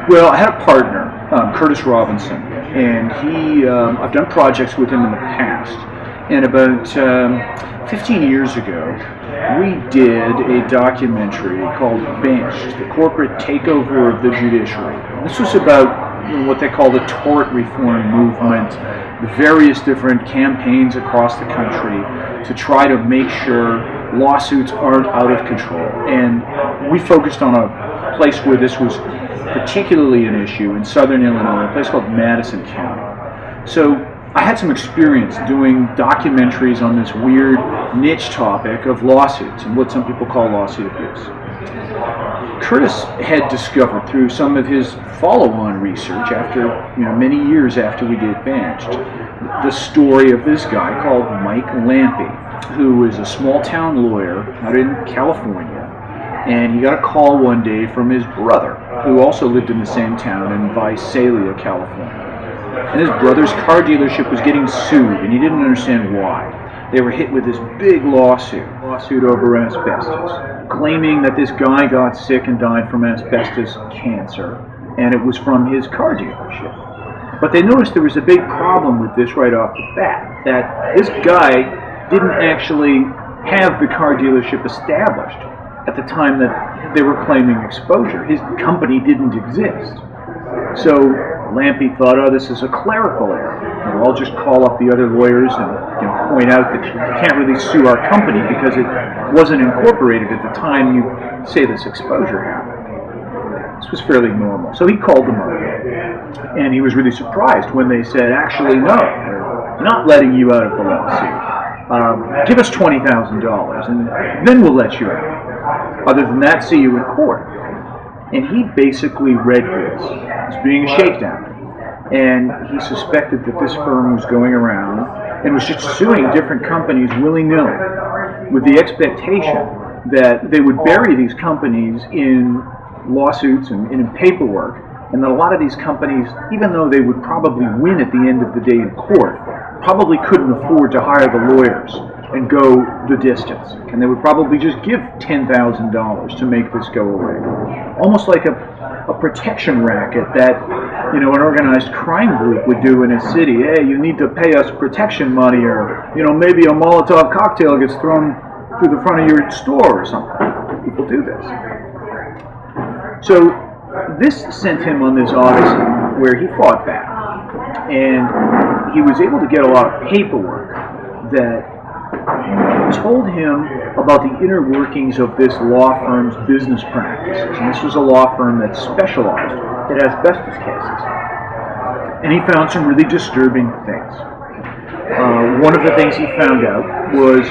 Well, I had a partner, Curtis Robinson, and I've done projects with him in the past. And about 15 years ago, we did a documentary called Benched, the corporate takeover of the judiciary. This was about what they call the tort reform movement, the various different campaigns across the country to try to make sure lawsuits aren't out of control. And we focused on a place where this was particularly an issue in southern Illinois, a place called Madison County. So I had some experience doing documentaries on this weird niche topic of lawsuits and what some people call lawsuit abuse. Curtis had discovered through some of his follow-on research after, many years after we did Benched, the story of this guy called Mike Lampe, who is a small-town lawyer out in California. And he got a call one day from his brother, who also lived in the same town in Visalia, California. And his brother's car dealership was getting sued, and he didn't understand why. They were hit with this big lawsuit over asbestos, claiming that this guy got sick and died from asbestos cancer, and it was from his car dealership. But they noticed there was a big problem with this right off the bat, that this guy didn't actually have the car dealership established at the time that they were claiming exposure. His company didn't exist. So Lampe thought, this is a clerical error. I'll just call up the other lawyers and point out that you can't really sue our company because it wasn't incorporated at the time you say this exposure happened. This was fairly normal. So he called them up, and he was really surprised when they said, actually, no, we're not letting you out of the lawsuit. Give us $20,000, and then we'll let you out. Other than that, see you in court. And he basically read this as being a shakedown. And he suspected that this firm was going around and was just suing different companies willy-nilly with the expectation that they would bury these companies in lawsuits and in paperwork, and that a lot of these companies, even though they would probably win at the end of the day in court, probably couldn't afford to hire the lawyers and go the distance. And they would probably just give $10,000 to make this go away. Almost like a protection racket that, an organized crime group would do in a city. Hey, you need to pay us protection money, or, maybe a Molotov cocktail gets thrown through the front of your store or something. People do this. So this sent him on this odyssey where he fought back. And he was able to get a lot of paperwork that told him about the inner workings of this law firm's business practices. And this was a law firm that specialized in asbestos cases. And he found some really disturbing things. One of the things he found out was,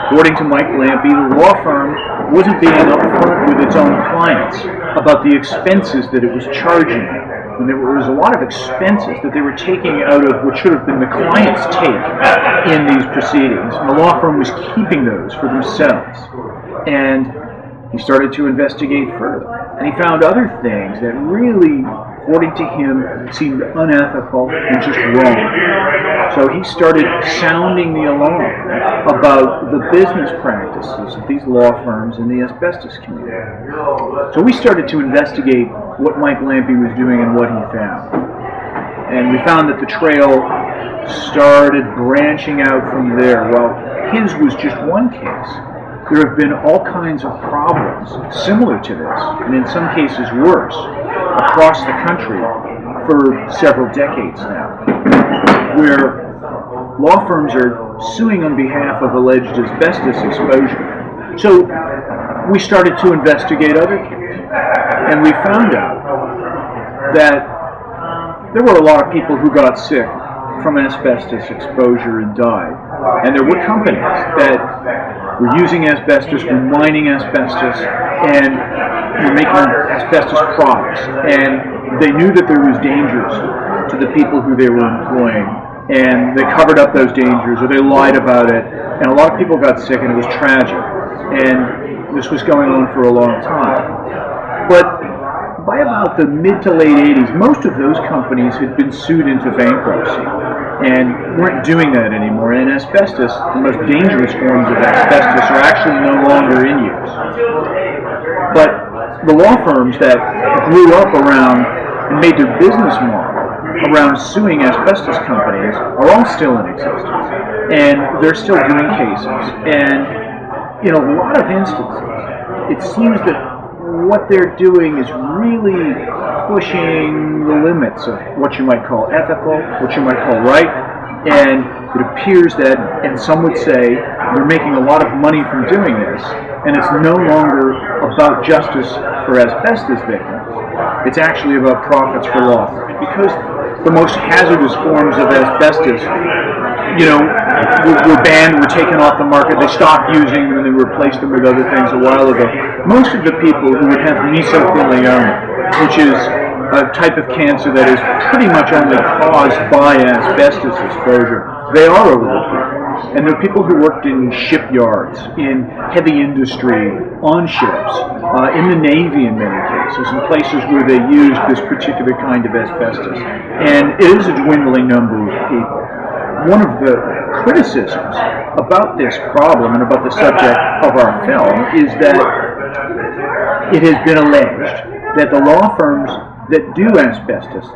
according to Mike Lampe, the law firm wasn't being upfront with its own clients about the expenses that it was charging them. And there was a lot of expenses that they were taking out of what should have been the client's take in these proceedings. And the law firm was keeping those for themselves. And he started to investigate further. And he found other things that really, according to him, seemed unethical and just wrong. So he started sounding the alarm about the business practices of these law firms in the asbestos community. So we started to investigate what Mike Lampe was doing and what he found. And we found that the trail started branching out from there. Well, his was just one case. There have been all kinds of problems similar to this, and in some cases worse, across the country for several decades now, where law firms are suing on behalf of alleged asbestos exposure. So we started to investigate other cases, and we found out that there were a lot of people who got sick from asbestos exposure and died. And there were companies that were using asbestos, were mining asbestos, and were making asbestos products. And they knew that there was dangers to the people who they were employing. And they covered up those dangers, or they lied about it. And a lot of people got sick, and it was tragic. And this was going on for a long time. But by about the mid to late 80s, most of those companies had been sued into bankruptcy and weren't doing that anymore. And asbestos, the most dangerous forms of asbestos, are actually no longer in use. But the law firms that grew up around and made their business model around suing asbestos companies are all still in existence, and they're still doing cases. And in a lot of instances, it seems that what they're doing is really pushing the limits of what you might call ethical, what you might call right, and it appears that, and some would say, they're making a lot of money from doing this, and it's no longer about justice for asbestos victims. It's actually about profits for law firms. Because the most hazardous forms of asbestos, were banned, were taken off the market, they stopped using them and they replaced them with other things a while ago. Most of the people who would have mesothelioma, which is a type of cancer that is pretty much only caused by asbestos exposure, they are over the people. And there are people who worked in shipyards, in heavy industry, on ships, in the Navy in many cases, in places where they used this particular kind of asbestos. And it is a dwindling number of people. One of the criticisms about this problem and about the subject of our film is that it has been alleged that the law firms that do asbestos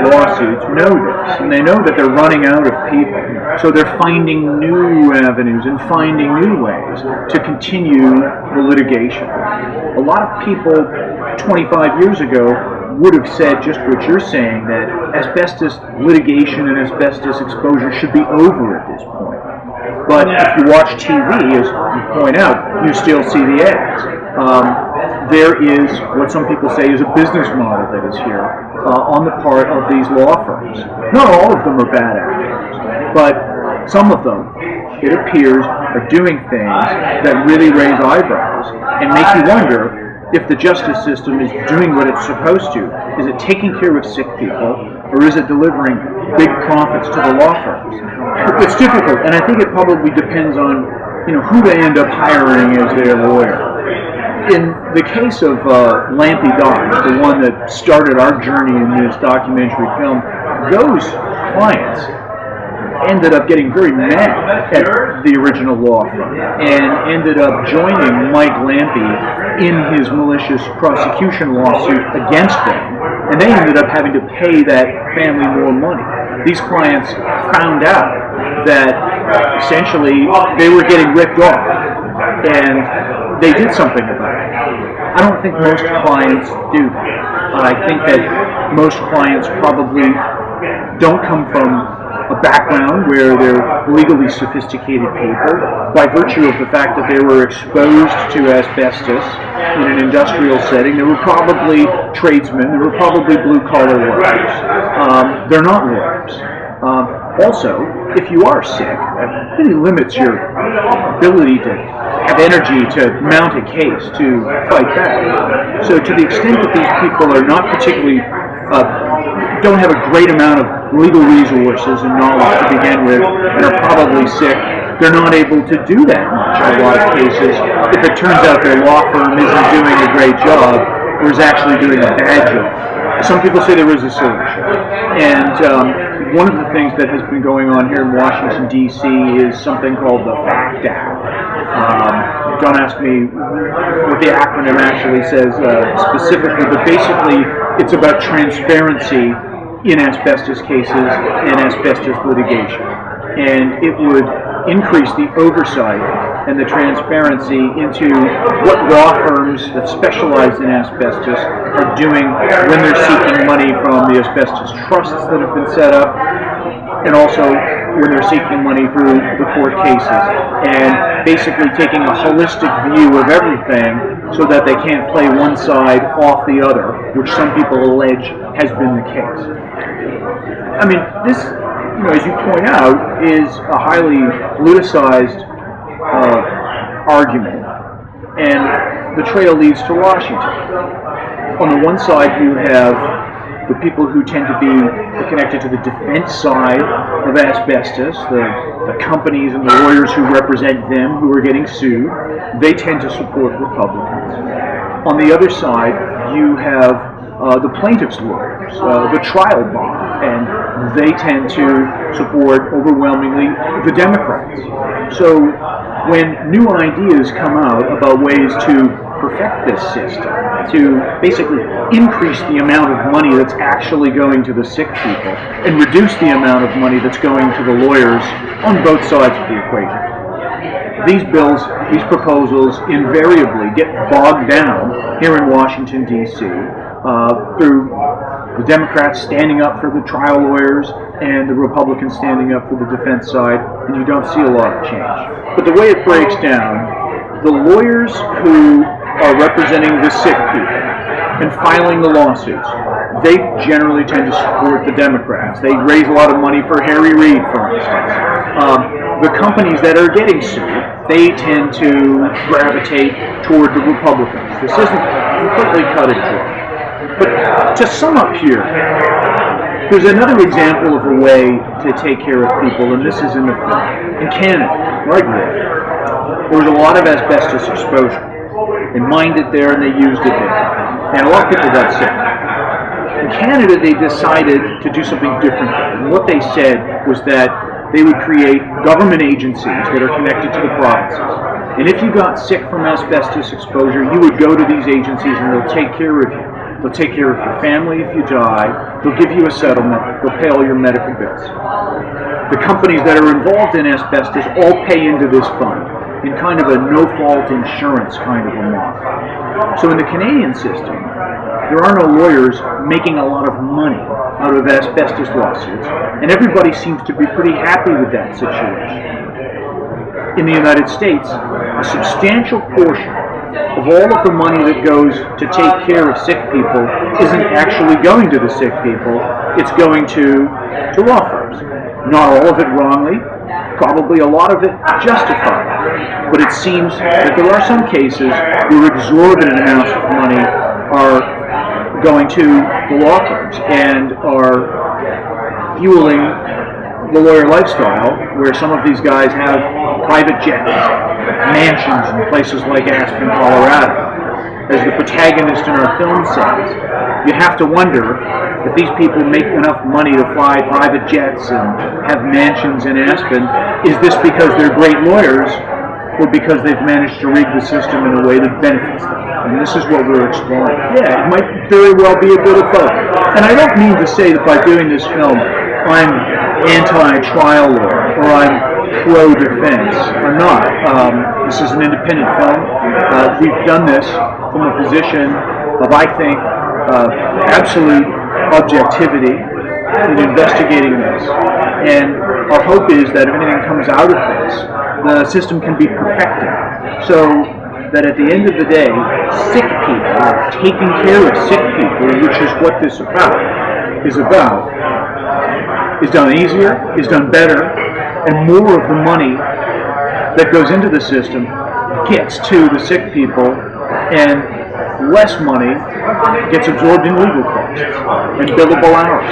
lawsuits know this, and they know that they're running out of people, so they're finding new avenues and finding new ways to continue the litigation. A lot of people 25 years ago would have said just what you're saying, that asbestos litigation and asbestos exposure should be over at this point. But if you watch TV, as you point out, you still see the ads. There is what some people say is a business model that is here on the part of these law firms. Not all of them are bad actors, but some of them, it appears, are doing things that really raise eyebrows and make you wonder if the justice system is doing what it's supposed to. Is it taking care of sick people, or is it delivering big profits to the law firms? It's difficult, and I think it probably depends on who they end up hiring as their lawyer. In the case of Lampe Dodge, the one that started our journey in this documentary film, those clients ended up getting very mad at the original law firm and ended up joining Mike Lampe in his malicious prosecution lawsuit against them, and they ended up having to pay that family more money. These clients found out that essentially they were getting ripped off, and they did something about it. I don't think most clients do that. I think that most clients probably don't come from a background where they're legally sophisticated people. By virtue of the fact that they were exposed to asbestos in an industrial setting, they were probably tradesmen, they were probably blue-collar workers. They're not lawyers. Also, if you are sick, that really limits your ability to have energy to mount a case, to fight back. So to the extent that these people are not particularly, don't have a great amount of legal resources and knowledge to begin with, and are probably sick, they're not able to do that much in a lot of cases if it turns out their law firm isn't doing a great job or is actually doing a bad job. Some people say there is a solution. And one of the things that has been going on here in Washington, D.C. is something called the FACT Act. Don't ask me what the acronym actually says specifically, but basically it's about transparency in asbestos cases and asbestos litigation. And it would increase the oversight and the transparency into what law firms that specialize in asbestos are doing when they're seeking money from the asbestos trusts that have been set up, and also when they're seeking money through the court cases, and basically taking a holistic view of everything so that they can't play one side off the other, which some people allege has been the case. I mean, this, as you point out, is a highly politicized argument, and the trail leads to Washington. On the one side, you have the people who tend to be connected to the defense side of asbestos, the companies and the lawyers who represent them who are getting sued. They tend to support Republicans. On the other side, you have the plaintiffs' lawyers, the trial bar, and they tend to support overwhelmingly the Democrats. So when new ideas come out about ways to perfect this system, to basically increase the amount of money that's actually going to the sick people and reduce the amount of money that's going to the lawyers on both sides of the equation. These bills, these proposals invariably get bogged down here in Washington, D.C. Through the Democrats standing up for the trial lawyers and the Republicans standing up for the defense side, and you don't see a lot of change. But the way it breaks down, the lawyers who are representing the sick people and filing the lawsuits, they generally tend to support the Democrats. They raise a lot of money for Harry Reid, for instance. The companies that are getting sued, they tend to gravitate toward the Republicans. This isn't completely cut and dry. But to sum up here, there's another example of a way to take care of people, and this is in the film. In Canada, right there was a lot of asbestos exposure. They mined it there and they used it there. And a lot of people got sick. In Canada, they decided to do something different. And what they said was that they would create government agencies that are connected to the provinces. And if you got sick from asbestos exposure, you would go to these agencies and they'll take care of you. They'll take care of your family if you die. They'll give you a settlement. They'll pay all your medical bills. The companies that are involved in asbestos all pay into this fund in kind of a no-fault insurance kind of a model. So in the Canadian system, there are no lawyers making a lot of money out of asbestos lawsuits, and everybody seems to be pretty happy with that situation. In the United States, a substantial portion of all of the money that goes to take care of sick people isn't actually going to the sick people, it's going to law firms. Not all of it wrongly, probably a lot of it justified. But it seems that there are some cases where exorbitant amounts of money are going to the law firms and are fueling the lawyer lifestyle, where some of these guys have private jets, mansions in places like Aspen, Colorado. As the protagonist in our film says, you have to wonder if these people make enough money to fly private jets and have mansions in Aspen. Is this because they're great lawyers, or because they've managed to rig the system in a way that benefits them? And this is what we're exploring. Yeah, it might very well be a bit of both. And I don't mean to say that by doing this film, I'm anti-trial lawyer, or I'm pro-defense. I'm not. This is an independent film. We've done this from a position of, I think, absolute objectivity in investigating this. And our hope is that if anything comes out of this, the system can be perfected. So that at the end of the day, sick people, taking care of sick people, which is what this is done easier, is done better, and more of the money that goes into the system gets to the sick people, and less money gets absorbed in legal costs and billable hours.